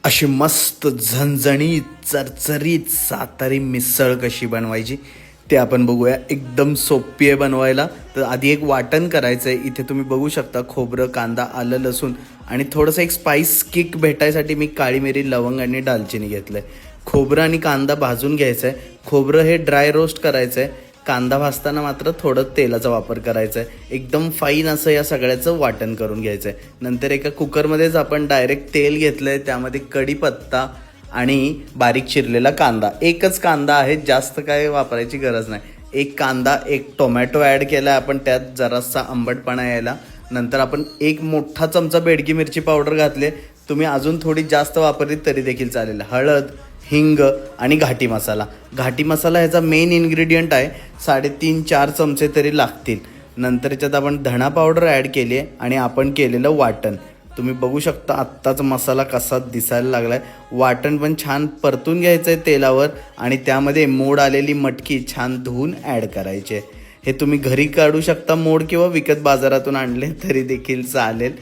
अशी मस्त झणझणीत चरचरीत सातारी मिसळ कशी बनवायची ते आपण बघूया. एकदम सोपी आहे बनवायला. तर आधी एक वाटण करायचं आहे. इथे तुम्ही बघू शकता खोबरं, कांदा, आलं, लसूण आणि थोडंसं एक स्पाइस किक भेटायसाठी मी काळी मिरी, लवंग आणि दालचिनी घेतलं आहे. खोबरं आणि कांदा भाजून घ्यायचं आहे. खोबरं हे ड्राय रोस्ट करायचं आहे. कांदा भाजताना मात्र थोडं तेलाचा वापर करायचा आहे. एकदम फाईन असं या सगळ्याचं वाटण करून घ्यायचं आहे. नंतर एका कुकरमध्येच आपण डायरेक्ट तेल घेतलं आहे. त्यामध्ये कढीपत्ता आणि बारीक चिरलेला कांदा, एकच कांदा आहे, जास्त काय वापरायची गरज नाही. एक कांदा, एक टोमॅटो ॲड केला आहे आपण, त्यात जरासा आंबटपणा यायला. नंतर आपण एक मोठा चमचा बेडगी मिरची पावडर घातले. तुम्ही अजून थोडी जास्त वापरली तरी देखील चालेल. हळद, हिंग आणि घाटी मसाला. घाटी मसाला ह्याचा मेन इन्ग्रेडियंट आहे. 3.5-4 चमचे तरी लागतील. नंतर याच्यात आपण धणा पावडर ॲड केली आहे आणि आपण केलेलं वाटण. तुम्ही बघू शकता आत्ताच मसाला कसा दिसायला लागला आहे. वाटण पण छान परतून घ्यायचं आहे तेलावर आणि त्यामध्ये मोड आलेली मटकी छान धुवून ॲड करायची आहे. हे तुम्ही घरी काढू शकता मोड किंवा विकत बाजारातून आणले तरी देखील चालेल.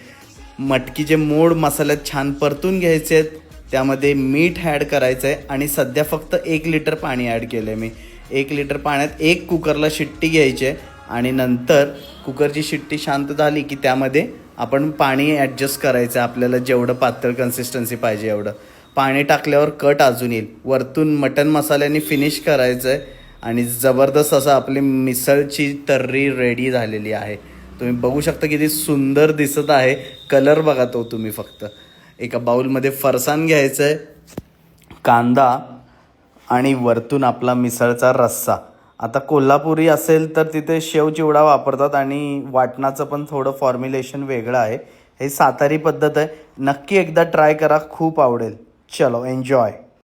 मटकीचे मोड मसाल्यात छान परतून घ्यायचे आहेत. त्यामध्ये मीठ ॲड करायचं आहे आणि सध्या फक्त 1 लिटर पाणी ॲड केलं आहे मी. 1 लिटर पाण्यात 1 कुकरला शिट्टी घ्यायची आहे आणि नंतर कुकरची शिट्टी शांत झाली की त्यामध्ये आपण पाणी ॲडजस्ट करायचं आहे. आपल्याला जेवढं पातळ कन्सिस्टन्सी पाहिजे एवढं पाणी टाकल्यावर कट अजून येईल. वरतून मटण मसाल्याने फिनिश करायचं आहे आणि जबरदस्त असं आपली मिसळची तर्री रेडी झालेली आहे. तुम्ही बघू शकता किती सुंदर दिसत आहे. कलर बघा तो तुम्ही फक्त. एका बाउलमध्ये फरसाण घ्यायचं आहे, कांदा आणि वरतून आपला मिसळचा रस्सा. आता कोल्हापुरी असेल तर तिथे शेव चिवडा वापरतात आणि वाटणाचं पण थोडं फॉर्म्युलेशन वेगळं आहे. हे सातारी पद्धत आहे. नक्की एकदा ट्राय करा, खूप आवडेल. चलो एन्जॉय.